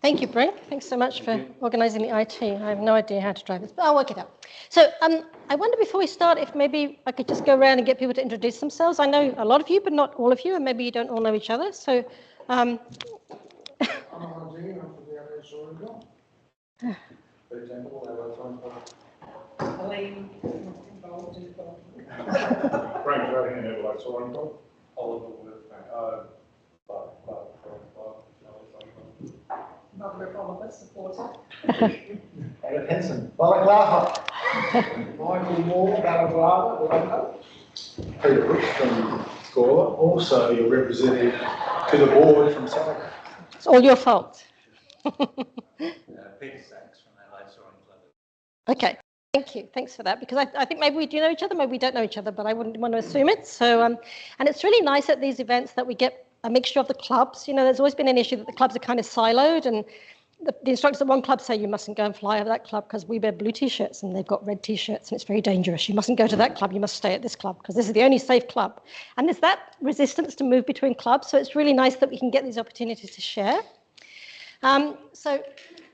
Thank you, Brink. Thanks so much for organising the IT. I have no idea how to drive this, but I'll work it out. So I wonder before we start if maybe I could just go around and get people to introduce themselves. I know a lot of you, but not all of you, and maybe you don't all know each other. So. I'm Mandy, I'm from the area Sorenville. For example, Elaine, involved in the Frank Johan, Adelaide Sorenville. Oliver Wood, Mother of Oliver, supporter. David Henson, Balaclava. Michael Moore, Balaclava, Orlando. Peter Brooks from Scola, also your representative to the board from SAGA. It's all your fault. Peter Sachs from Adelaide Soaring Club. Okay, thank you. Thanks for that, because I think maybe we do know each other, maybe we don't know each other, but I wouldn't want to assume it. So, and it's really nice at these events that we get a mixture of the clubs. You know, there's always been an issue that the clubs are kind of siloed, and the instructors at one club say you mustn't go and fly over that club because we wear blue t-shirts and they've got red t-shirts and it's very dangerous. You mustn't go to that club, you must stay at this club because this is the only safe club. And there's that resistance to move between clubs, so it's really nice that we can get these opportunities to share. So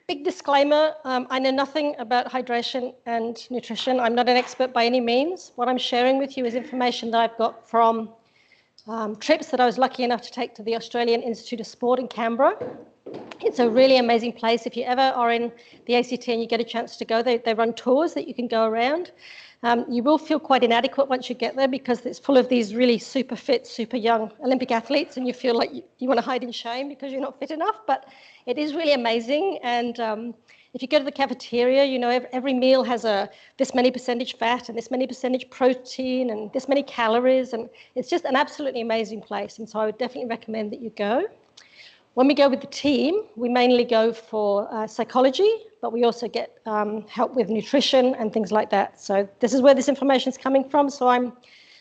big disclaimer, I know nothing about hydration and nutrition. I'm not an expert by any means. What I'm sharing with you is information that I've got from trips that I was lucky enough to take to the Australian Institute of Sport in Canberra. It's a really amazing place. If you ever are in the ACT and you get a chance to go, they run tours that you can go around. You will feel quite inadequate once you get there because it's full of these really super fit, super young Olympic athletes, and you feel like you want to hide in shame because you're not fit enough, but it is really amazing. And if you go to the cafeteria, you know, every meal has this many percentage fat and this many percentage protein and this many calories, and it's just an absolutely amazing place. And so I would definitely recommend that you go. When we go with the team, we mainly go for psychology, but we also get help with nutrition and things like that. So this is where this information is coming from. So I'm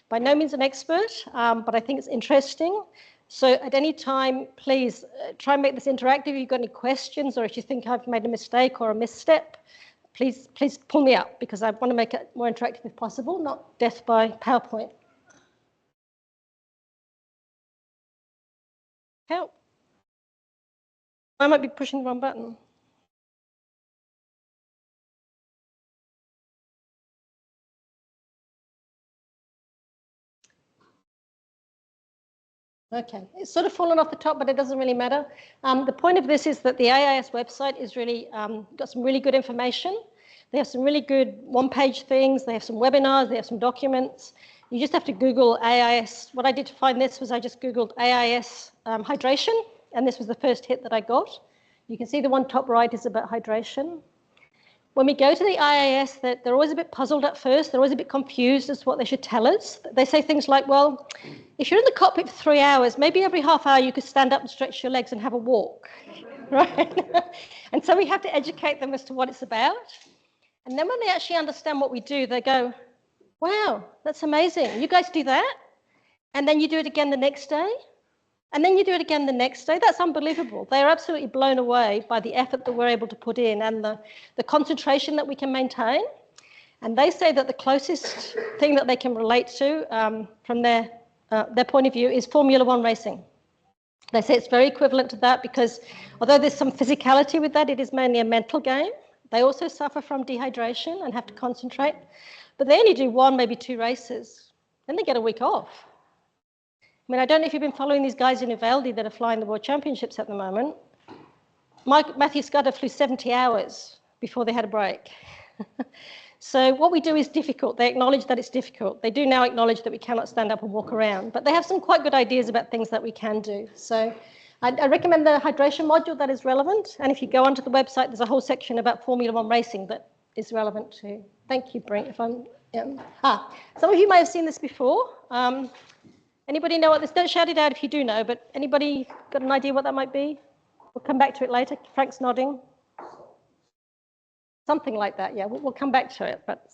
by no means an expert, but I think it's interesting. So at any time, please try and make this interactive. If you've got any questions or if you think I've made a mistake or a misstep, please pull me up because I want to make it more interactive if possible, not death by PowerPoint. Help. I might be pushing the wrong button. Okay, it's sort of fallen off the top, but it doesn't really matter. The point of this is that the AIS website is really got some really good information. They have some really good one-page things. They have some webinars. They have some documents. You just have to Google AIS. What I did to find this was I just Googled AIS hydration, and this was the first hit that I got. You can see the one top right is about hydration. When we go to the IAS, they're always a bit puzzled at first. They're always a bit confused as to what they should tell us. They say things like, well, if you're in the cockpit for 3 hours, maybe every half hour you could stand up and stretch your legs and have a walk, right? And so we have to educate them as to what it's about. And then when they actually understand what we do, they go, wow, that's amazing. You guys do that? And then you do it again the next day? And then you do it again the next day. That's unbelievable. They're absolutely blown away by the effort that we're able to put in and the concentration that we can maintain. And they say that the closest thing that they can relate to from their point of view is Formula One racing. They say it's very equivalent to that because although there's some physicality with that, it is mainly a mental game. They also suffer from dehydration and have to concentrate. But they only do 1, maybe 2 races. Then they get a week off. I mean, I don't know if you've been following these guys in Uvalde that are flying the World Championships at the moment. Matthew Scudder flew 70 hours before they had a break. So what we do is difficult. They acknowledge that it's difficult. They do now acknowledge that we cannot stand up and walk around, but they have some quite good ideas about things that we can do. So I recommend the hydration module that is relevant. And if you go onto the website, there's a whole section about Formula One racing that is relevant too. Thank you, Brink. Some of you may have seen this before. Anybody know what this? Don't shout it out if you do know, but anybody got an idea what that might be? We'll come back to it later. Frank's nodding. Something like that, yeah. We'll come back to it, but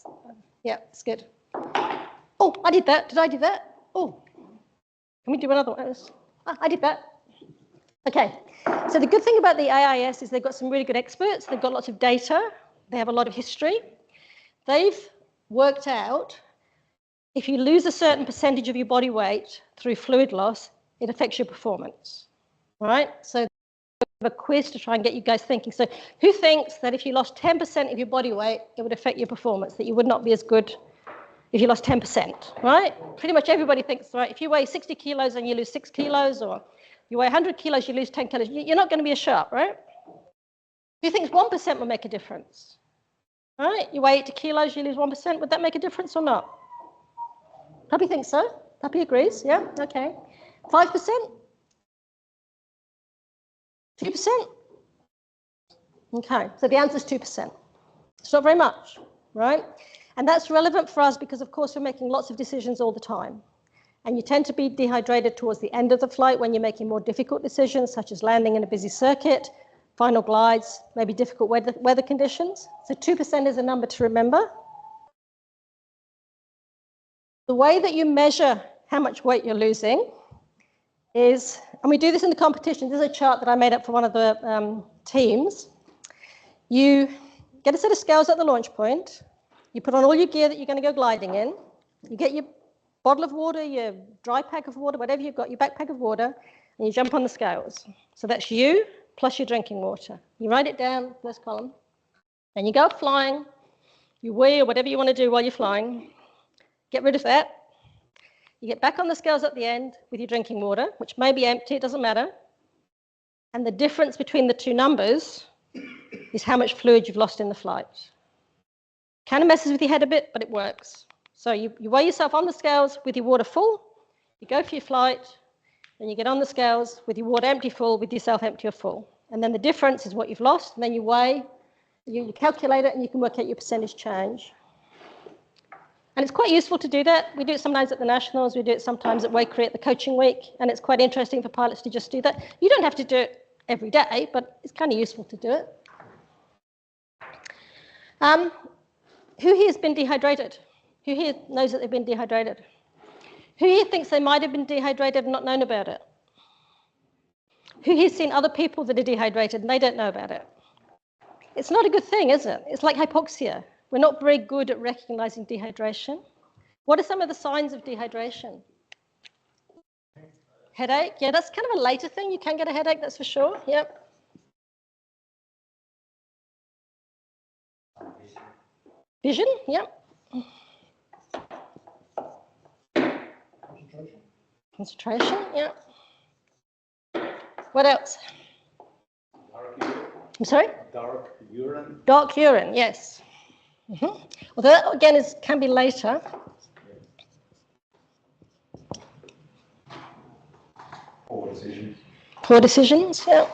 yeah, it's good. Oh, I did that. Did I do that? Oh, can we do another one? I did that. Okay, so the good thing about the AIS is they've got some really good experts. They've got lots of data. They have a lot of history. They've worked out if you lose a certain percentage of your body weight through fluid loss, it affects your performance, right? So of a quiz to try and get you guys thinking. So who thinks that if you lost 10% of your body weight, it would affect your performance, that you would not be as good if you lost 10%, right? Pretty much everybody thinks, right, if you weigh 60 kilos and you lose 6 kilos, or you weigh 100 kilos, you lose 10 kilos, you're not going to be as sharp, right? Who thinks 1% will make a difference? Right? You weigh 80 kilos, you lose 1%, would that make a difference or not? Puppy thinks so. Puppy agrees, yeah, okay. 5%? 2%? Okay, so the answer is 2%. It's not very much, right? And that's relevant for us because, of course, we're making lots of decisions all the time. And you tend to be dehydrated towards the end of the flight when you're making more difficult decisions, such as landing in a busy circuit, final glides, maybe difficult weather conditions. So 2% is a number to remember. The way that you measure how much weight you're losing is, and we do this in the competition, this is a chart that I made up for one of the teams. You get a set of scales at the launch point, you put on all your gear that you're going to go gliding in, you get your bottle of water, your dry pack of water, whatever you've got, your backpack of water, and you jump on the scales. So that's you plus your drinking water. You write it down, first column, and you go up flying, you weigh or whatever you want to do while you're flying, get rid of that. You get back on the scales at the end with your drinking water, which may be empty, it doesn't matter. And the difference between the two numbers is how much fluid you've lost in the flight. Kind of messes with your head a bit, but it works. So you weigh yourself on the scales with your water full, you go for your flight, then you get on the scales with your water empty full, with yourself empty or full. And then the difference is what you've lost, and then you weigh, you calculate it, and you can work out your percentage change. And it's quite useful to do that. We do it sometimes at the Nationals, we do it sometimes at Wake at the coaching week, and it's quite interesting for pilots to just do that. You don't have to do it every day, but it's kind of useful to do it. Who here has been dehydrated? Who here knows that they've been dehydrated? Who here thinks they might have been dehydrated and not known about it? Who here's seen other people that are dehydrated and they don't know about it? It's not a good thing, is it? It's like hypoxia. We're not very good at recognizing dehydration. What are some of the signs of dehydration? Headache? Yeah, that's kind of a later thing. You can get a headache, that's for sure. Yep. Vision? Yep. Concentration? Yep. What else? I'm sorry? Dark urine. Dark urine, yes. Well, that again can be later. Poor decisions. Poor decisions, yeah.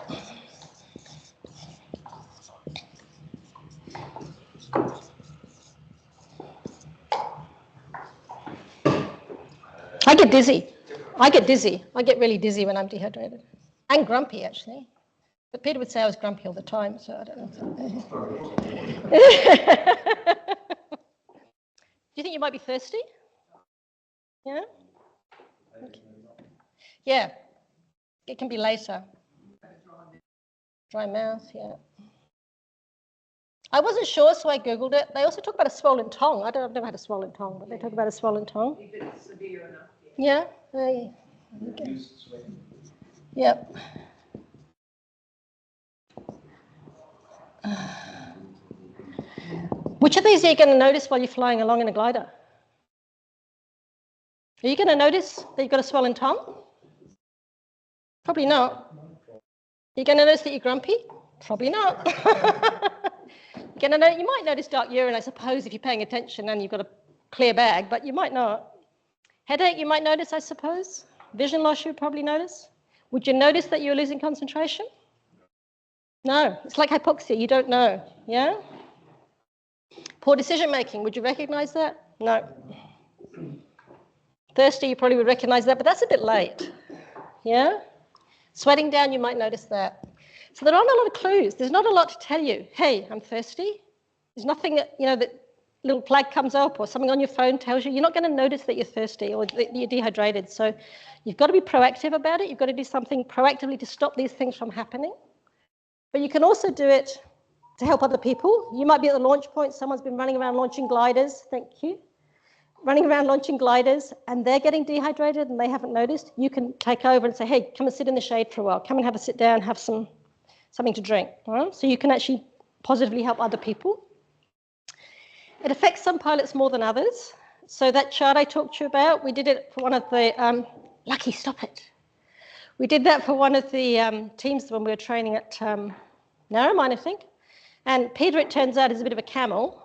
I get dizzy. I get really dizzy when I'm dehydrated. And grumpy, actually. But Peter would say I was grumpy all the time, so I don't know. Do you think you might be thirsty? Yeah? Okay. Yeah. It can be later. Dry mouth, yeah. I wasn't sure, so I Googled it. They also talk about a swollen tongue. I've never had a swollen tongue, but they talk about a swollen tongue. If it's severe enough. Yeah? Okay. Yep. Which of these are you going to notice while you're flying along in a glider? Are you going to notice that you've got a swollen tongue? Probably not. Are you going to notice that you're grumpy? Probably not. You might notice dark urine, I suppose, if you're paying attention and you've got a clear bag, but you might not. Headache, you might notice, I suppose. Vision loss, you would probably notice. Would you notice that you're losing concentration? No, it's like hypoxia, you don't know, yeah? Poor decision making, would you recognize that? No. Thirsty, you probably would recognize that, but that's a bit late, yeah? Sweating down, you might notice that. So there aren't a lot of clues. There's not a lot to tell you. Hey, I'm thirsty. There's nothing that, that little flag comes up or something on your phone tells you. You're not going to notice that you're thirsty or that you're dehydrated. So you've got to be proactive about it. You've got to do something proactively to stop these things from happening. But you can also do it to help other people. You might be at the launch point. Someone's been running around launching gliders. Thank you. Running around launching gliders, and they're getting dehydrated and they haven't noticed. You can take over and say, hey, come and sit in the shade for a while. Come and have a sit down, have some something to drink, right? So you can actually positively help other people. It affects some pilots more than others. So that chart I talked to you about, we did it for one of the, Lucky, stop it. We did that for one of the teams when we were training at Narromine, I think. And Peter, it turns out, is a bit of a camel.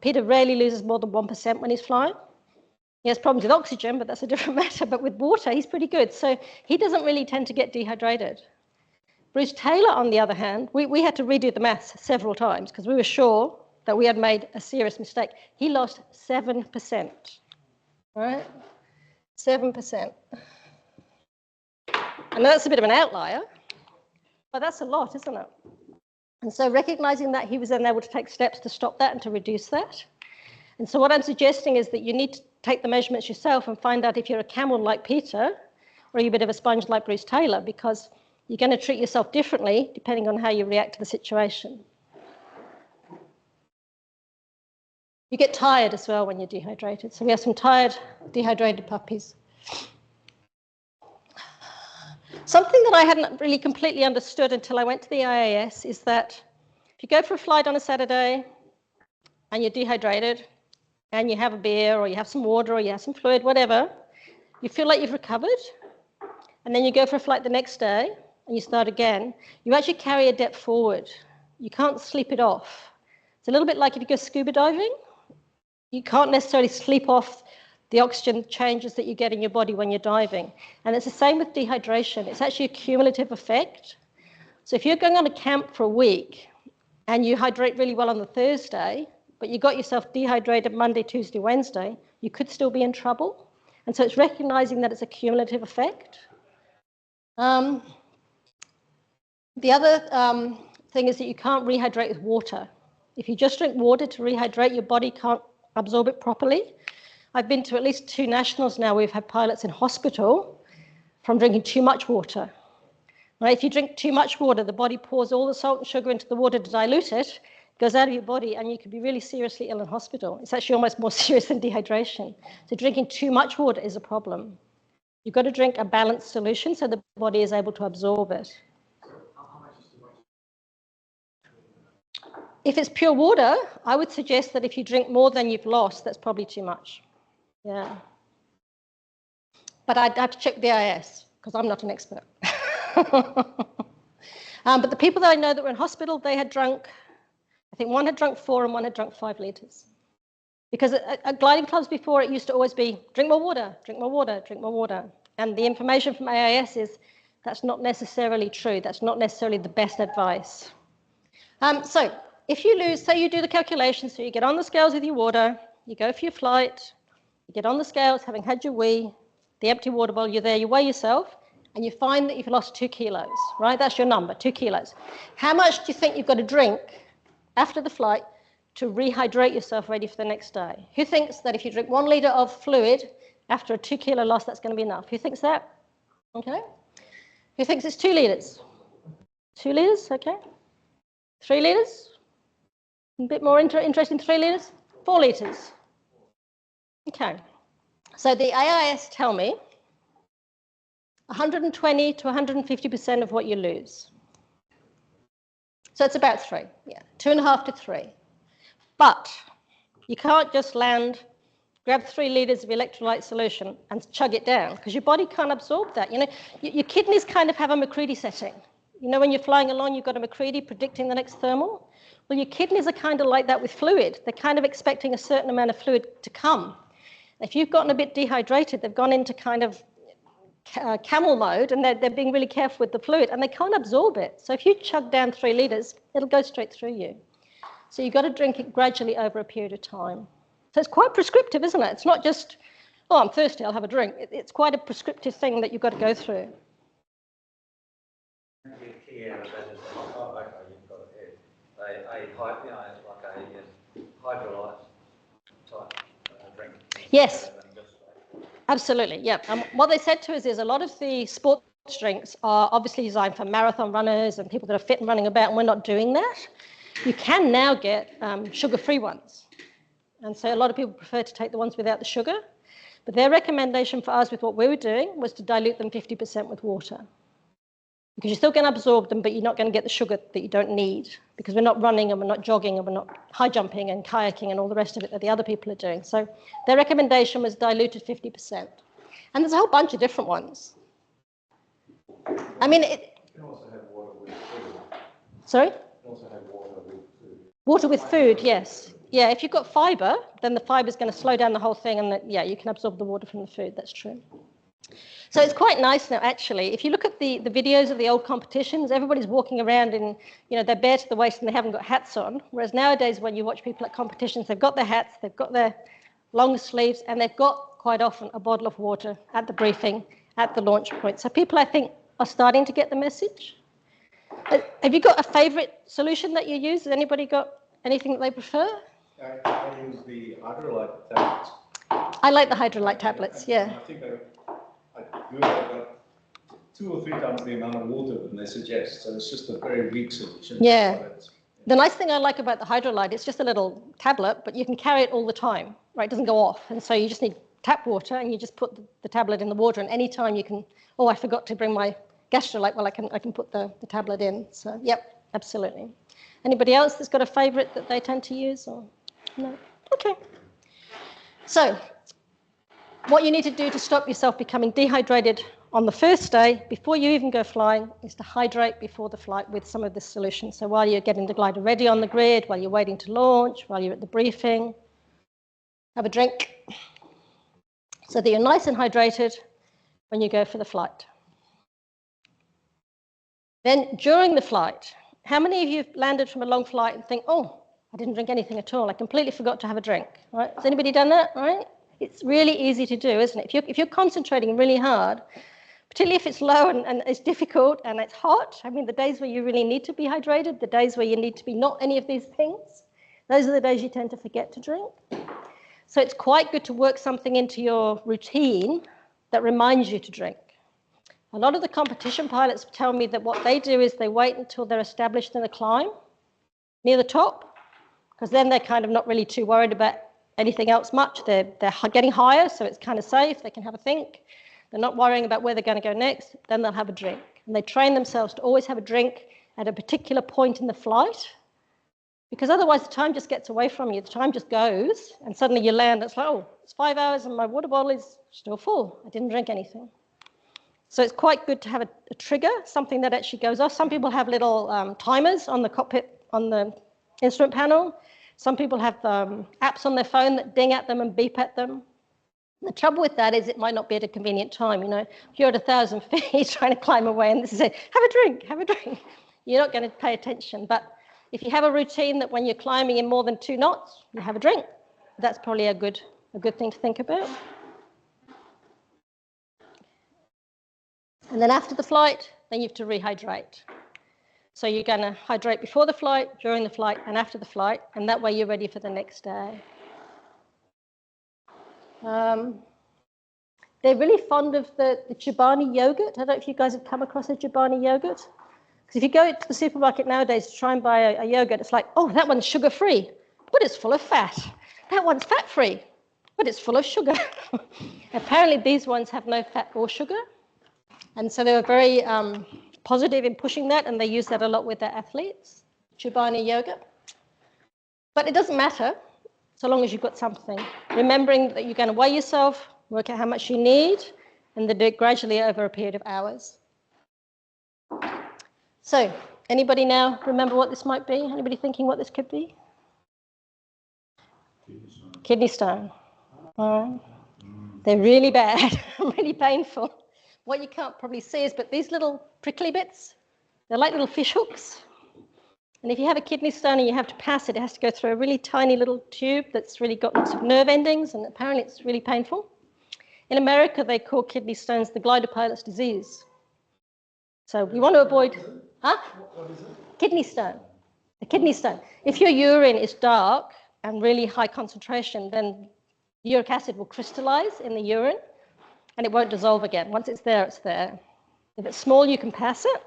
Peter rarely loses more than 1% when he's flying. He has problems with oxygen, but that's a different matter. But with water, he's pretty good. So he doesn't really tend to get dehydrated. Bruce Taylor, on the other hand, we had to redo the maths several times because we were sure that we had made a serious mistake. He lost 7%, right? 7%. I know that's a bit of an outlier, but that's a lot, isn't it? And so recognizing that, he was then able to take steps to stop that and to reduce that. And so what I'm suggesting is that you need to take the measurements yourself and find out if you're a camel like Peter or you're a bit of a sponge like Bruce Taylor, because you're going to treat yourself differently depending on how you react to the situation. You get tired as well when you're dehydrated. So we have some tired, dehydrated puppies. Something that I hadn't really completely understood until I went to the IAS is that if you go for a flight on a Saturday and you're dehydrated and you have a beer or you have some water or you have some fluid, whatever, you feel like you've recovered, and then you go for a flight the next day and you start again, you actually carry a depth forward. You can't sleep it off. It's a little bit like if you go scuba diving. You can't necessarily sleep off the oxygen changes that you get in your body when you're diving. And it's the same with dehydration. It's actually a cumulative effect. So if you're going on a camp for a week and you hydrate really well on the Thursday, but you got yourself dehydrated Monday, Tuesday, Wednesday, you could still be in trouble. And so it's recognizing that it's a cumulative effect. The other thing is that you can't rehydrate with water. If you just drink water to rehydrate, your body can't absorb it properly. I've been to at least 2 nationals now where we've had pilots in hospital from drinking too much water. Right? If you drink too much water, the body pours all the salt and sugar into the water to dilute it, goes out of your body, and you could be really seriously ill in hospital. It's actually almost more serious than dehydration. So drinking too much water is a problem. You've got to drink a balanced solution so the body is able to absorb it. If it's pure water, I would suggest that if you drink more than you've lost, that's probably too much. Yeah. But I'd have to check the IAS because I'm not an expert. But the people that I know that were in hospital, they had drunk, I think one had drunk 4 and one had drunk 5 litres. Because at gliding clubs before, it used to always be, drink more water, drink more water, drink more water. And the information from AIS is that's not necessarily true. That's not necessarily the best advice. So if you lose, say you do the calculations, so you get on the scales with your water, you go for your flight, you get on the scales, having had your wee, the empty water bottle, you're there, you weigh yourself, and you find that you've lost 2 kilos, right? That's your number, 2 kilos. How much do you think you've got to drink after the flight to rehydrate yourself ready for the next day? Who thinks that if you drink 1 litre of fluid after a 2 kilo loss, that's going to be enough? Who thinks that? Okay. Who thinks it's 2 litres? 2 litres, okay. 3 litres? A bit more interesting, 3 litres? 4 litres. Okay. So the AIS tell me 120 to 150% of what you lose. So it's about 3, yeah, 2.5 to 3. But you can't just land, grab 3 litres of electrolyte solution and chug it down because your body can't absorb that. You know, your kidneys kind of have a McCready setting. You know, when you're flying along, you've got a McCready predicting the next thermal. Well, your kidneys are kind of like that with fluid. They're kind of expecting a certain amount of fluid to come. If you've gotten a bit dehydrated, they've gone into kind of camel mode and they're being really careful with the fluid and they can't absorb it. So if you chug down 3 litres, it'll go straight through you. So you've got to drink it gradually over a period of time. So it's quite prescriptive, isn't it? It's not just, oh, I'm thirsty, I'll have a drink. It's quite a prescriptive thing that you've got to go through. The key out of that is, oh, okay, you've got it. It's like a hydrolyzed type drink. Yes. Absolutely, yeah. What they said to us is a lot of the sports drinks are obviously designed for marathon runners and people that are fit and running about, and we're not doing that. You can now get sugar-free ones. And so a lot of people prefer to take the ones without the sugar. But their recommendation for us with what we were doing was to dilute them 50% with water. because you're still going to absorb them, but you're not going to get the sugar that you don't need, because we're not running and we're not jogging and we're not high jumping and kayaking and all the rest of it that the other people are doing. So their recommendation was diluted 50%. And there's a whole bunch of different ones. I mean, You can also have water with food. Sorry? You can also have water with food. Water with food, yes. Yeah, if you've got fibre, then the fibre is going to slow down the whole thing, and yeah, you can absorb the water from the food, that's true. So it's quite nice now, actually. If you look at the videos of the old competitions, everybody's walking around in, they're bare to the waist and they haven't got hats on, whereas nowadays when you watch people at competitions, they've got their hats, they've got their long sleeves, and they've got, quite often, a bottle of water at the briefing, at the launch point. So people, I think, are starting to get the message. Have you got a favourite solution that you use? Has anybody got anything that they prefer? I use the hydrolyte tablets. I like the hydrolyte tablets, yeah. I think I got 2 or 3 times the amount of water than they suggest, so it's just a very weak solution. Yeah. The nice thing I like about the hydrolyte, it's just a little tablet, but you can carry it all the time, right? It doesn't go off, and so you just need tap water, and you just put the tablet in the water, and any time you can, oh, I forgot to bring my gastrolite, well, I can put the tablet in. So, yep, absolutely. Anybody else that's got a favourite that they tend to use? Or no? Okay. So, what you need to do to stop yourself becoming dehydrated on the first day, before you even go flying, is to hydrate before the flight with some of this solution. So while you're getting the glider ready on the grid, while you're waiting to launch, while you're at the briefing, have a drink so that you're nice and hydrated when you go for the flight. Then during the flight, how many of you have landed from a long flight and think, oh, I didn't drink anything at all, I completely forgot to have a drink, right? Has anybody done that, right? It's really easy to do, isn't it? If you're concentrating really hard, particularly if it's low and it's difficult and it's hot, I mean, the days where you really need to be hydrated, the days where you need to be not any of these things, those are the days you tend to forget to drink. So it's quite good to work something into your routine that reminds you to drink. A lot of the competition pilots tell me that what they do is they wait until they're established in a climb near the top, because then they're kind of not really too worried about anything else much. They're getting higher, so it's kind of safe. They can have a think. They're not worrying about where they're going to go next. Then they'll have a drink. And they train themselves to always have a drink at a particular point in the flight, because otherwise the time just gets away from you. The time just goes, and suddenly you land. It's like, oh, it's 5 hours and my water bottle is still full. I didn't drink anything. So it's quite good to have a trigger, something that actually goes off. Some people have little timers on the cockpit, on the instrument panel. Some people have apps on their phone that ding at them and beep at them. The trouble with that is it might not be at a convenient time. If you're at 1,000 feet trying to climb away and this is it, have a drink. You're not going to pay attention. But if you have a routine that when you're climbing in more than 2 knots, you have a drink, that's probably a good thing to think about. And then after the flight, then you have to rehydrate. So you're going to hydrate before the flight, during the flight, and after the flight, and that way you're ready for the next day. They're really fond of the Chobani yogurt. I don't know if you guys have come across a Chobani yogurt. Because if you go to the supermarket nowadays to try and buy a yogurt, it's like, oh, that one's sugar-free, but it's full of fat. That one's fat-free, but it's full of sugar. Apparently these ones have no fat or sugar. And so they were very positive in pushing that, and they use that a lot with their athletes, Chobani yogurt. But it doesn't matter, so long as you've got something. Remembering that you're going to weigh yourself, work out how much you need, and then do it gradually over a period of hours. So, anybody now remember what this might be? Anybody thinking what this could be? Kidney stone. They're really bad, really painful. What you can't probably see is, but these little prickly bits, they're like little fish hooks. And if you have a kidney stone and you have to pass it, it has to go through a really tiny little tube that's really got lots of nerve endings, and apparently it's really painful. In America, they call kidney stones the glider pilot's disease. So we want to avoid... Huh? What is it? Kidney stone. The kidney stone. If your urine is dark and really high concentration, then uric acid will crystallize in the urine and it won't dissolve again. Once it's there, it's there. If it's small, you can pass it.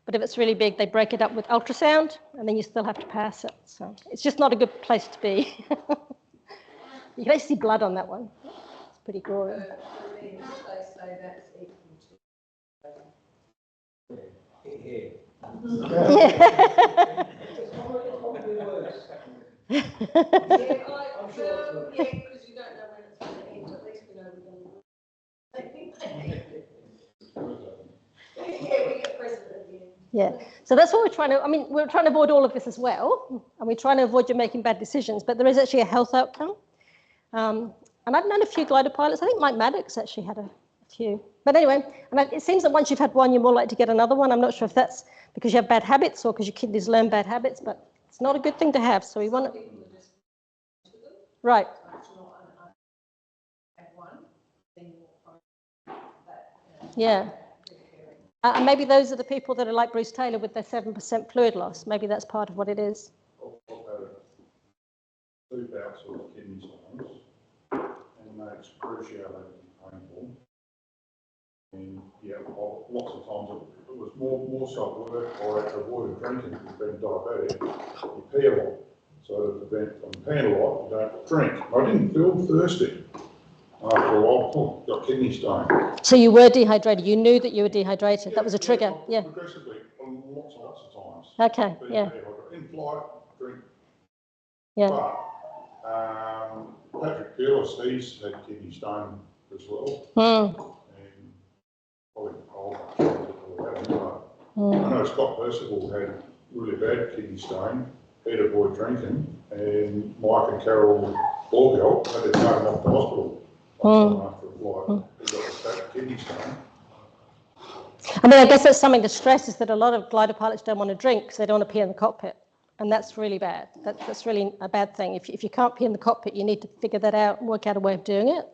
But if it's really big, they break it up with ultrasound and then you still have to pass it. So it's just not a good place to be. You can actually see blood on that one. It's pretty gory. They say that's equal to... here. Yeah. I'm sure. Yeah, because you don't know when it's going to end. At least we know we're going to. Yeah, we get president at the end. Yeah, so that's what we're trying to, I mean, we're trying to avoid all of this as well, and we're trying to avoid you making bad decisions, but there is actually a health outcome. And I've known a few glider pilots. I think Mike Maddox actually had a few. But anyway, and it seems that once you've had one, you're more likely to get another one. I'm not sure if that's because you have bad habits or because your kidneys learn bad habits, but it's not a good thing to have. So we want to... Right. Yeah. And maybe those are the people that are like Bruce Taylor with their 7% fluid loss. Maybe that's part of what it is. I've had 2 bouts of kidney stones, and they're excruciatingly painful. And yeah, lots of times it was more salt work, or I avoided drinking because being diabetic, you pee a lot. So to prevent from peeing a lot, you don't drink. I didn't feel thirsty. After a while, got kidney stone. So you were dehydrated. You knew that you were dehydrated. That was a trigger. Yeah. Progressively, lots of times. Okay. Yeah. In flight, drink. Yeah. But Patrick Peerless, he's had kidney stone as well. And probably I know Scott Percival had really bad kidney stone. He'd avoid drinking, and Mike and Carol Borgel had to take him off to hospital. After a flight, he got a kidney stone. I mean, I guess that's something to stress is that a lot of glider pilots don't want to drink because they don't want to pee in the cockpit. And that's really bad. That's really a bad thing. If you can't pee in the cockpit, you need to figure that out and work out a way of doing it.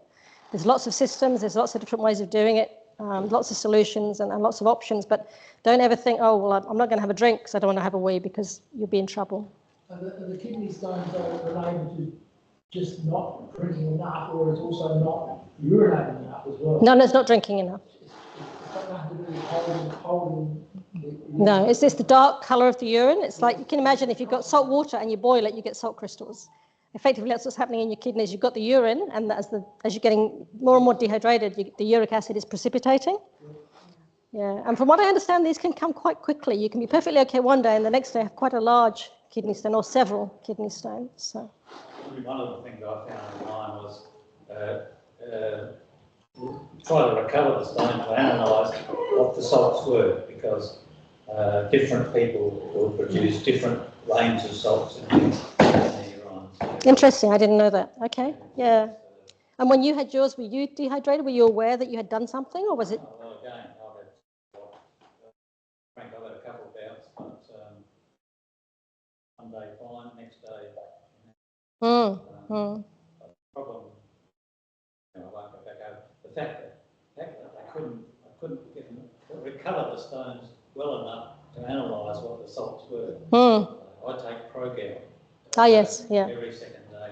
There's lots of systems, there's lots of different ways of doing it, lots of solutions and lots of options, but don't ever think, oh, well, I'm not going to have a drink because I don't want to have a wee, because you'll be in trouble. Are the kidney stones related to just not drinking enough, or it's also not urinating enough as well? No, it's not drinking enough. It's got nothing to do with holding No, it's just the dark colour of the urine. It's like, you can imagine if you've got salt water and you boil it, you get salt crystals. Effectively, that's what's happening in your kidneys. You've got the urine, and as you're getting more and more dehydrated, the uric acid is precipitating. Yeah, and from what I understand, these can come quite quickly. You can be perfectly okay one day, and the next day have quite a large kidney stone, or several kidney stones. So. One of the things I found online was try to recover the stone to analyse what the salts were, because different people will produce different range of salts in their urine. Interesting, I didn't know that. Okay, yeah. And when you had yours, were you dehydrated? Were you aware that you had done something, or was it? Well, again, I've had a couple of bouts, but one day fine, next day. The problem, I won't go back over the fact that I couldn't recover the stones well enough to analyse what the salts were. I take Progel. Oh yes, yeah. Every second day.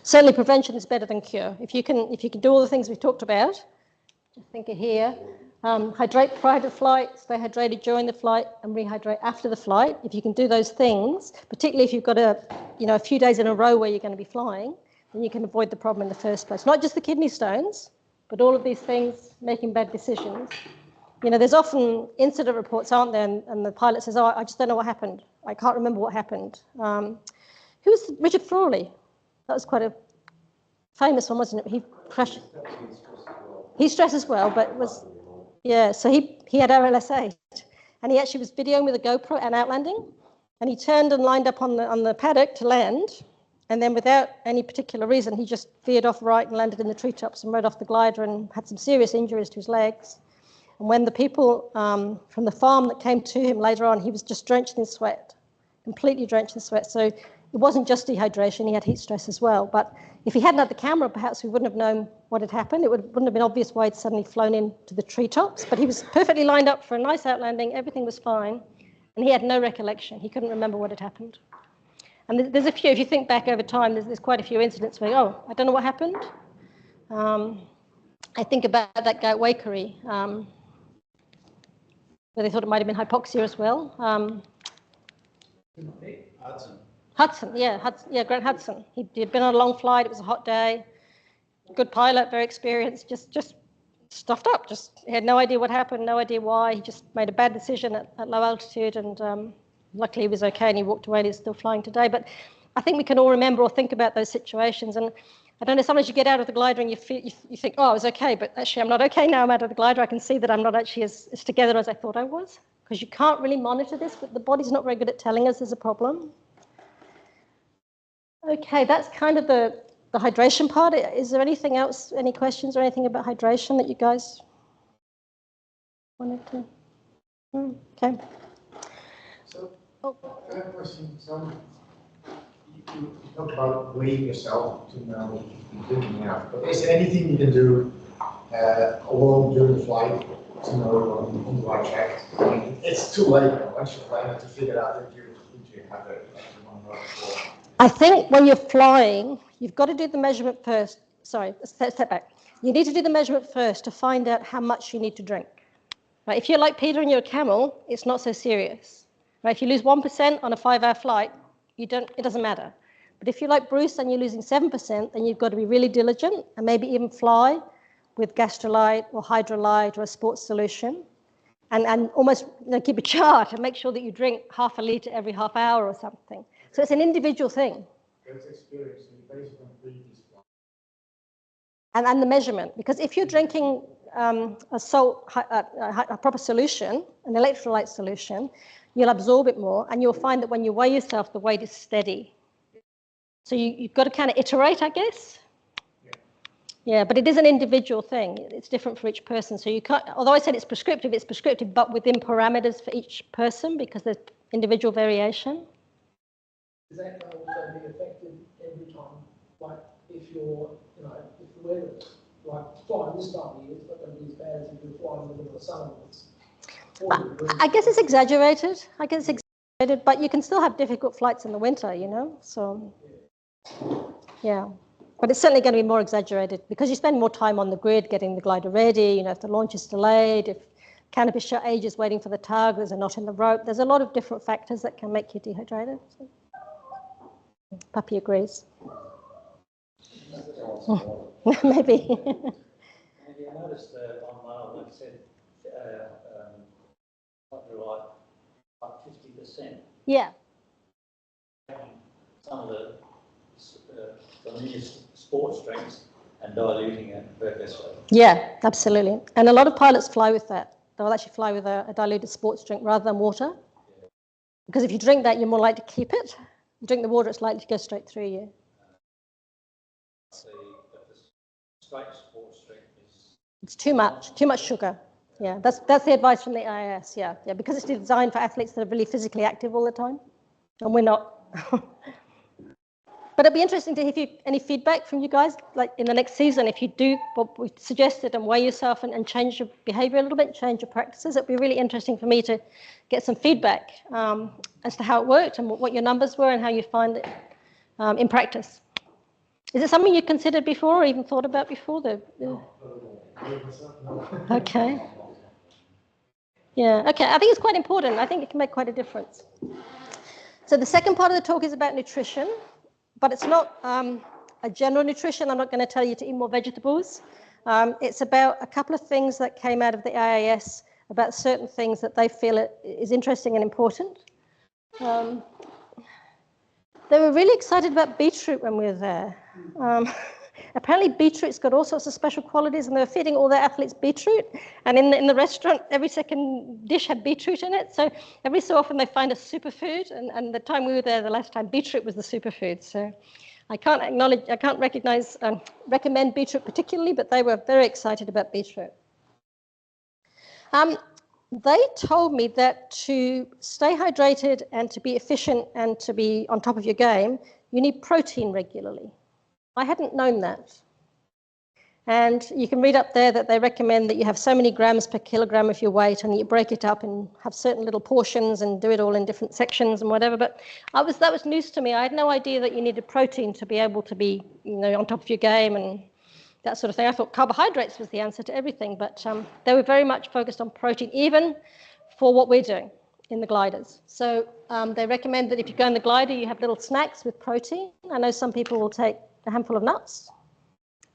Certainly, prevention is better than cure. If you can do all the things we've talked about, I think are here. Hydrate prior to flight, stay hydrated during the flight, and rehydrate after the flight. If you can do those things, particularly if you've got a few days in a row where you're going to be flying, then you can avoid the problem in the first place. Not just the kidney stones, but all of these things, making bad decisions. There's often incident reports, aren't there? And the pilot says, "Oh, I just don't know what happened. I can't remember what happened." Who was Richard Frawley? That was quite a famous one, wasn't it? He crashed. He stressed as well, but it was. Yeah, so he had RLS8, and he actually was videoing with a GoPro and outlanding, and he turned and lined up on the paddock to land, and then without any particular reason, he just veered off right and landed in the treetops and rode off the glider and had some serious injuries to his legs. And when the people from the farm that came to him later on, he was just drenched in sweat, completely drenched in sweat. So it wasn't just dehydration, he had heat stress as well. But if he hadn't had the camera, perhaps we wouldn't have known what had happened. It wouldn't have been obvious why he'd suddenly flown into the treetops. But he was perfectly lined up for a nice outlanding, everything was fine, and he had no recollection. He couldn't remember what had happened. And there's a few, if you think back over time, there's quite a few incidents where, oh, I don't know what happened. I think about that guy at Waikerie, where they thought it might have been hypoxia as well. Hudson, Grant Hudson. He'd been on a long flight, it was a hot day, good pilot, very experienced, just stuffed up, just he had no idea what happened, no idea why. He just made a bad decision at low altitude, and luckily he was okay and he walked away and he's still flying today. But I think we can all remember or think about those situations. And I don't know, sometimes you get out of the glider and you think, oh, I was okay, but actually I'm not okay now I'm out of the glider. I can see that I'm not actually as together as I thought I was, because you can't really monitor this, but the body's not very good at telling us there's a problem. Okay, that's kind of the hydration part. Is there anything else, any questions or anything about hydration that you guys wanted to? Okay. So, I have a question. You talk about weighing yourself to know if you've been drinking enough, but is there anything you can do along during the flight to know you're on the right track? I mean, it's too late now. Once you're flying to figure out that you have a before. I think when you're flying, you've got to do the measurement first. Sorry, step back. You need to do the measurement first to find out how much you need to drink. Right? If you're like Peter and you're a camel, it's not so serious. Right? If you lose 1% on a 5-hour flight, it doesn't matter. But if you're like Bruce and you're losing 7%, then you've got to be really diligent and maybe even fly with Gastrolyte or Hydrolyte or a sports solution, and almost keep a chart and make sure that you drink half a litre every half hour or something. So it's an individual thing. That's experience, so you based on previous flight. And the measurement, because if you're drinking a proper solution, an electrolyte solution, you'll absorb it more, and you'll find that when you weigh yourself, the weight is steady. So you've got to kind of iterate, I guess. Yeah, but it is an individual thing. It's different for each person. So you can't, although I said it's prescriptive, but within parameters for each person because there's individual variation. Is that going to also be affected every time? Like if you're, if the weather, like flying this time of year, it's not going to be as bad as if you're flying in the middle of the summer. I guess it's exaggerated. But you can still have difficult flights in the winter, so yeah. But it's certainly going to be more exaggerated because you spend more time on the grid getting the glider ready, if the launch is delayed, if canopy shut ages waiting for the tug, there's a knot in the rope. There's a lot of different factors that can make you dehydrated. So. Puppy agrees. Maybe. Have you noticed on one of them said like 50%? Yeah. Some of the new sports drinks and diluting it purposely. Yeah, absolutely. And a lot of pilots fly with that. They'll actually fly with a diluted sports drink rather than water. Yeah. Because if you drink that, you're more likely to keep it. You drink the water, it's likely to go straight through you. The straight sports drink is... It's too much sugar. Yeah, that's the advice from the IAS, yeah, because it's designed for athletes that are really physically active all the time, and we're not. But it'd be interesting to hear any feedback from you guys, like in the next season, if you do what we suggested and weigh yourself and change your behaviour a little bit, change your practices. It'd be really interesting for me to get some feedback as to how it worked and what your numbers were and how you find it in practice. Is it something you considered before or even thought about before? Okay. Yeah, okay, I think it's quite important. I think it can make quite a difference. So the second part of the talk is about nutrition. But it's not a general nutrition. I'm not going to tell you to eat more vegetables. It's about a couple of things that came out of the IAS about certain things that they feel is interesting and important. They were really excited about beetroot when we were there. Apparently beetroot's got all sorts of special qualities, and they were feeding all their athletes beetroot. And in the restaurant, every second dish had beetroot in it. So every so often they find a superfood. And the time we were there, the last time, beetroot was the superfood. So I can't recommend beetroot particularly, but they were very excited about beetroot. They told me that to stay hydrated and to be efficient and to be on top of your game, you need protein regularly. I hadn't known that. And you can read up there that they recommend that you have so many grams per kilogram of your weight and that you break it up and have certain little portions and do it all in different sections and whatever. But that was news to me. I had no idea that you needed protein to be able to be, on top of your game and that sort of thing. I thought carbohydrates was the answer to everything, but they were very much focused on protein, even for what we're doing in the gliders. So they recommend that if you go in the glider, you have little snacks with protein. I know some people will take a handful of nuts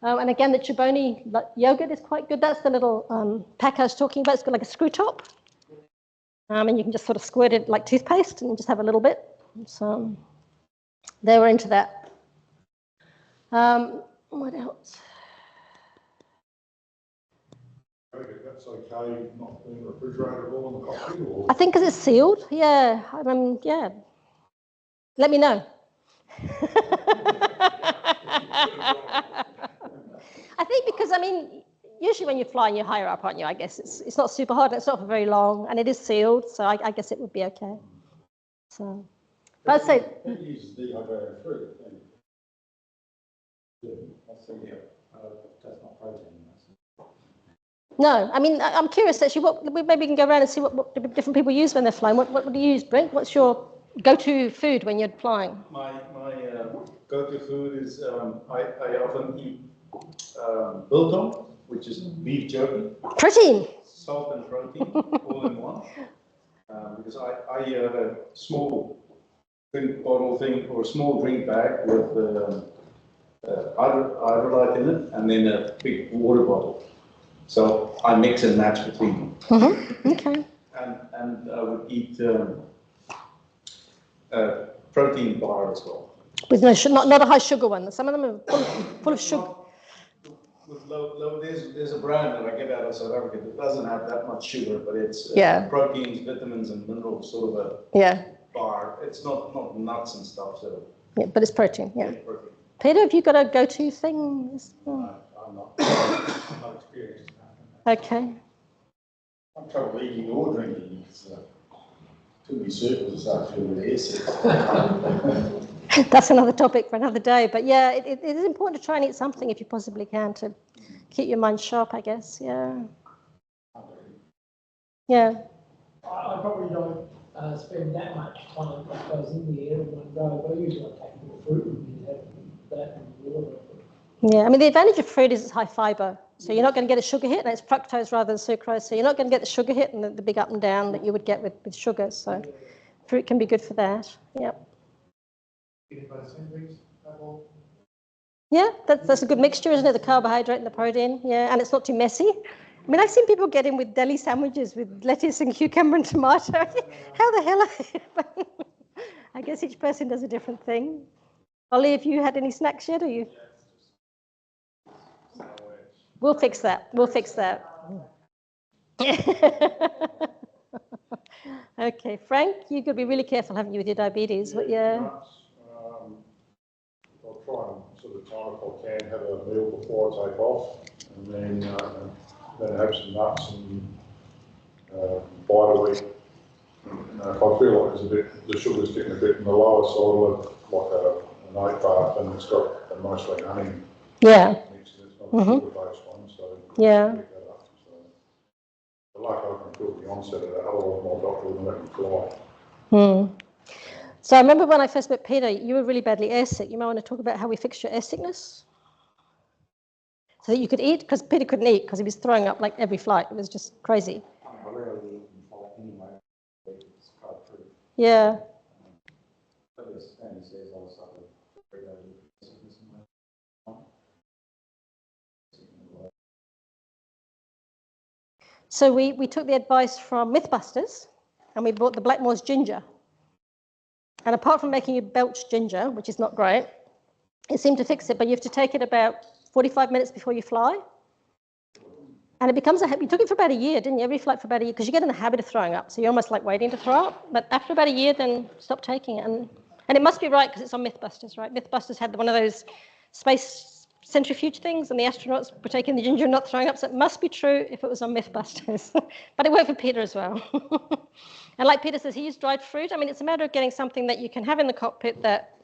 And again, the Chobani yogurt is quite good. That's the little pack I was talking about. It's got like a screw top. And you can just sort of squirt it like toothpaste and just have a little bit. So they were into that. What else? That's okay, not being refrigerated all in the cockpit, or? I think because it's sealed. Yeah. Yeah. Let me know. I think because, usually when you're flying, you're higher up, aren't you? I guess it's not super hot, it's not for very long, and it is sealed, so I guess it would be okay. So, but I'd say... It uses dehydrated fruit, That's not protein. No, I'm curious actually, maybe we can go around and see what different people use when they're flying. What do you use, Brent? What's your go-to food when you're flying? My go-to food is I often eat biltong, which is beef jerky. Protein. Salt and protein all in one. Because I have a small drink bottle thing or a small drink bag with hydrolyte in it, and then a big water bottle. So I mix and match between them. Mm-hmm. Okay. And I would eat protein bar as well. With not a high sugar one. Some of them are full of sugar. With low, there's a brand that I get out of South Africa that doesn't have that much sugar, but it's proteins, vitamins, and minerals, sort of a bar. It's not nuts and stuff, so. Yeah, but it's protein. Yeah. Protein. Peter, have you got a go-to thing? No, I'm not experienced enough. Okay. I'm trouble eating or drinking, too many circles after the air. That's another topic for another day. But yeah, it is important to try and eat something if you possibly can to keep your mind sharp, I guess. Yeah. Yeah. I probably don't spend that much time that goes in the air in one go, but I usually take a bit of fruit and have that and water. Yeah, the advantage of fruit is it's high fibre. So you're not going to get a sugar hit, and it's fructose rather than sucrose. So you're not going to get the sugar hit and the big up and down that you would get with sugar. So fruit can be good for that. Yep. Yeah, that's a good mixture, isn't it? The carbohydrate and the protein. Yeah, and it's not too messy. I've seen people get in with deli sandwiches with lettuce and cucumber and tomato. How the hell are you? I guess each person does a different thing. Ollie, have you had any snacks yet, or you? We'll fix that. Okay, Frank, you've got to be really careful, haven't you, with your diabetes? Yeah. I'll try and sort of time if I can have a meal before I take off, and then have some nuts and bite a week. If I feel like the sugar's getting a bit in the lower side, like an oat bar, and it's got mostly honey. Yeah. Mixed in. It's not a sugar-based one, so yeah. Pick that up. So, lucky I can feel the onset of that. Otherwise, my doctor wouldn't let me fly. So I remember when I first met Peter, you were really badly airsick. You might want to talk about how we fixed your airsickness, so that you could eat, because Peter couldn't eat because he was throwing up like every flight. It was just crazy. I rarely eat in flight anyway. It's carb-free. Yeah. But as Mandy says, I suffer very badly with sickness in my life. So we took the advice from Mythbusters, and we bought the Blackmore's ginger. And apart from making you belch ginger, which is not great, it seemed to fix it, but you have to take it about 45 minutes before you fly. And it becomes a habit. You took it for about a year, didn't you? Every flight for about a year, because you get in the habit of throwing up. So you're almost like waiting to throw up. But after about a year, then stop taking it. And it must be right, because it's on Mythbusters, right? Mythbusters had one of those space centrifuge things, and the astronauts were taking the ginger and not throwing up. So it must be true if it was on Mythbusters. But it worked for Peter as well. And like Peter says, he used dried fruit. It's a matter of getting something that you can have in the cockpit that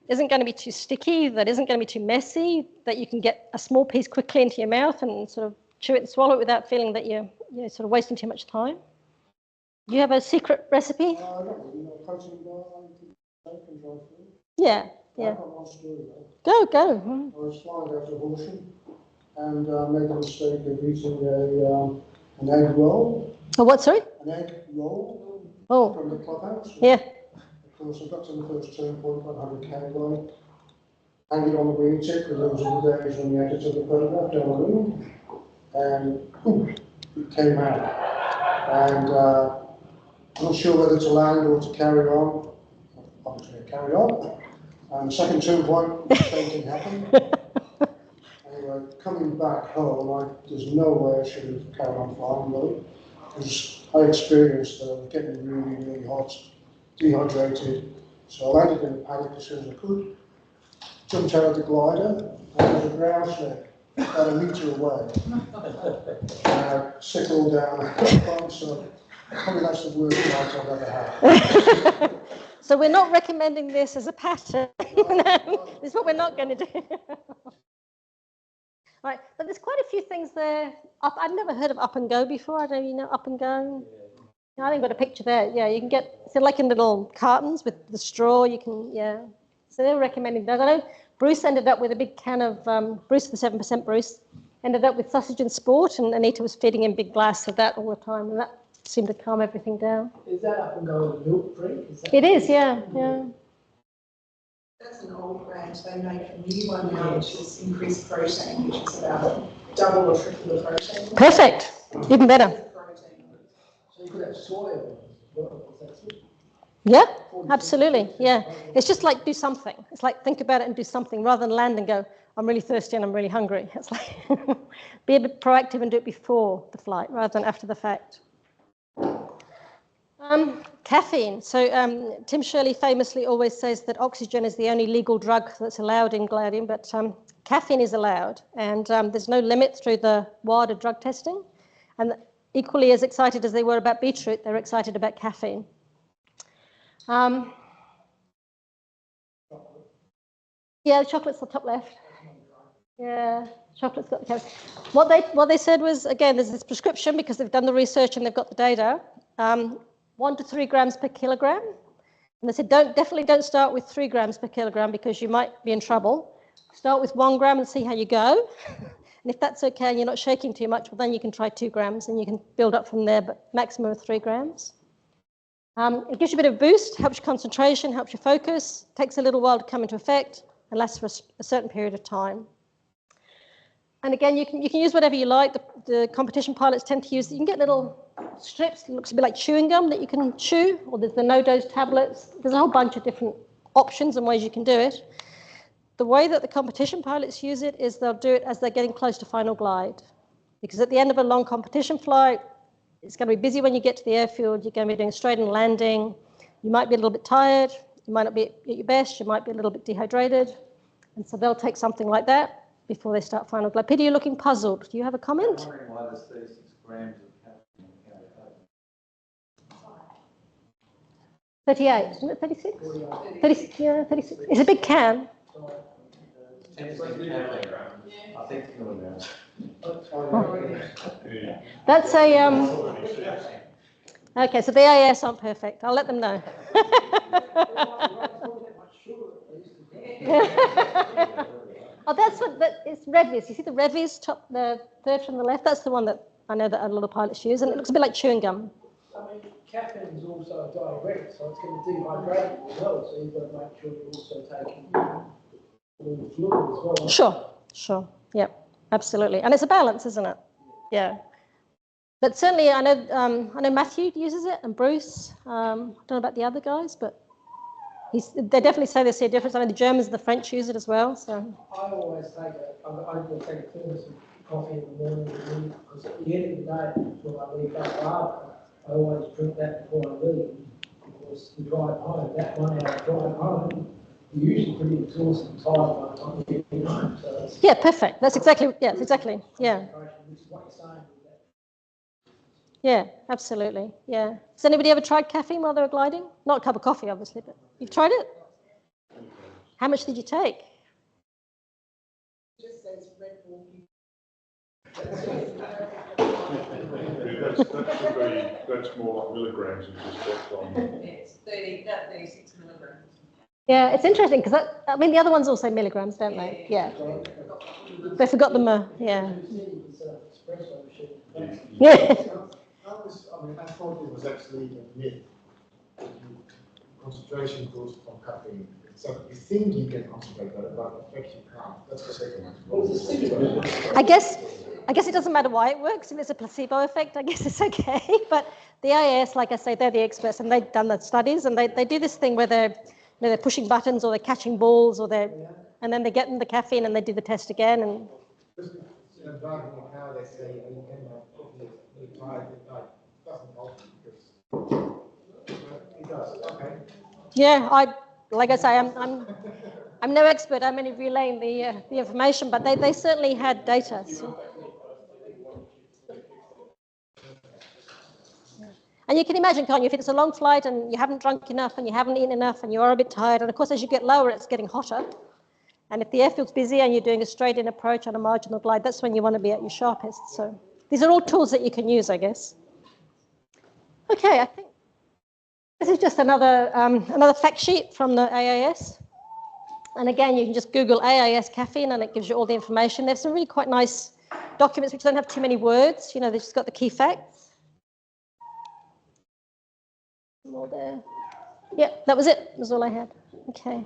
isn't going to be too sticky, that isn't going to be too messy, that you can get a small piece quickly into your mouth and sort of chew it and swallow it without feeling that you're sort of wasting too much time. Do you have a secret recipe? Protein bar, and dry food. Yeah. I've got one story though. Go. I was flying out to Horsham and made the mistake of eating an egg roll. Oh, what, sorry? An egg roll from the clubhouse. Yeah. Of course, I got to the first turn point, 100 kg, hang it on the wing tip, because there was other days when the edit of the photograph down the wing, and boom, it came out. And I'm not sure whether to land or to carry on. Obviously, I carry on. And second turn point, the same thing happened. Anyway, coming back home, there's no way I should have carried on flying, really, because I experienced getting really, really hot, dehydrated. So I landed in a paddock as soon as I could, jumped out of the glider, and there was a ground snake about a metre away. And I sickled down the front, so probably that's the worst night I've ever had. So we're not recommending this as a pattern. This is what we're not going to do. Right, but there's quite a few things there. I've never heard of up and go before. I don't know, you know, up and go. I think I've got a picture there. Yeah, you can get, so like in little cartons with the straw, you can, yeah. So they're recommending those. I know Bruce ended up with a big can of, Bruce, the 7% Bruce, ended up with sausage and sport, and Anita was feeding him big glass of that all the time, and that seemed to calm everything down. Is that up and go milk free? It is, yeah, yeah. That's an old brand. They make a new one now, which is increased protein, which is about double or triple the protein. Perfect, even better. So you could have soy oil as well. Yeah, absolutely, yeah. It's just like do something. It's like think about it and do something rather than land and go, I'm really thirsty and I'm really hungry. It's like be a bit proactive and do it before the flight rather than after the fact. Caffeine. So Tim Shirley famously always says that oxygen is the only legal drug that's allowed in gliding, but caffeine is allowed, and there's no limit through the WADA drug testing. And equally as excited as they were about beetroot, they're excited about caffeine. Yeah, the chocolate's the top left. Yeah, chocolate's got the caffeine. What they said was, again, there's this prescription because they've done the research and they've got the data. 1 to 3 grams per kilogram. And they said, definitely don't start with 3 grams per kilogram because you might be in trouble. Start with 1 gram and see how you go. And if that's okay and you're not shaking too much, well, then you can try 2 grams and you can build up from there, but maximum of 3 grams. It gives you a bit of a boost, helps your concentration, helps your focus, takes a little while to come into effect, and lasts for a certain period of time. And again, you can use whatever you like. The competition pilots tend to use, you can get little strips, it looks a bit like chewing gum that you can chew, or there's the no-dose tablets. There's a whole bunch of different options and ways you can do it. The way that the competition pilots use it is they'll do it as they're getting close to final glide. Because at the end of a long competition flight, it's going to be busy when you get to the airfield, you're going to be doing straight and landing, you might be a little bit tired, you might not be at your best, you might be a little bit dehydrated, and so they'll take something like that before they start final glide. Peter, you're looking puzzled. Do you have a comment? I'm wondering why there's 36 grams of caffeine in the coke. 38, isn't it 36? 36, yeah, 36. It's a big can. 10% caffeine. I think kilograms. That's a, okay, so the AS aren't perfect. I'll let them know. Oh, that's what, it's Redvis. You see the Redvis top, the third from the left? That's the one that I know that a lot of pilots use, and it looks a bit like chewing gum. I mean, caffeine is also a diuretic, so it's going to dehydrate you as well, so you've got to make sure you're also taking all the fluid as well. Sure, yep, absolutely. And it's a balance, isn't it? Yeah. But certainly, I know Matthew uses it, and Bruce. I don't know about the other guys, but they definitely say they see a difference. I know the Germans and the French use it as well. So I always take I will take a thermos of coffee in the morning, because at the end of the day, when I leave that bar, I always drink that before I leave, because the drive home, that 1 hour drive home, you're usually pretty exhausted and tired by the time you get home. So yeah, perfect. That's exactly, yeah, exactly, yeah. Which is what you're saying. Yeah, absolutely, yeah. Has anybody ever tried caffeine while they were gliding? Not a cup of coffee, obviously, but you've tried it? How much did you take? It just says Red Bull. That's more like milligrams of just what's on. It's 36 milligrams. Yeah, it's interesting because I mean the other ones all say milligrams, don't they? Yeah. They forgot them. Yeah. Yeah. I thought it was actually a myth. Concentration goes from caffeine. So you think you can concentrate better, but in fact you can't. That's the second one. I guess it doesn't matter why it works. If it's a placebo effect, I guess it's okay. But the AAS, like I say, they're the experts, and they've done the studies, and they do this thing where they're pushing buttons or they're catching balls and then they get them the caffeine and they do the test again. And driving a car, they say you can have coffee at night. It doesn't help because it does. Okay. Yeah, like I say, I'm no expert. I'm only relaying the information, but they certainly had data. So. And you can imagine, can't you, if it's a long flight and you haven't drunk enough and you haven't eaten enough and you are a bit tired, and of course as you get lower it's getting hotter, and if the airfield's busy and you're doing a straight-in approach on a marginal glide, that's when you want to be at your sharpest. So these are all tools that you can use, I guess. Okay, I think this is just another fact sheet from the AAS. And again, you can just Google AAS caffeine and it gives you all the information. There's some really quite nice documents which don't have too many words. You know, they've just got the key facts. More there. Yeah, that was it. That was all I had. Okay.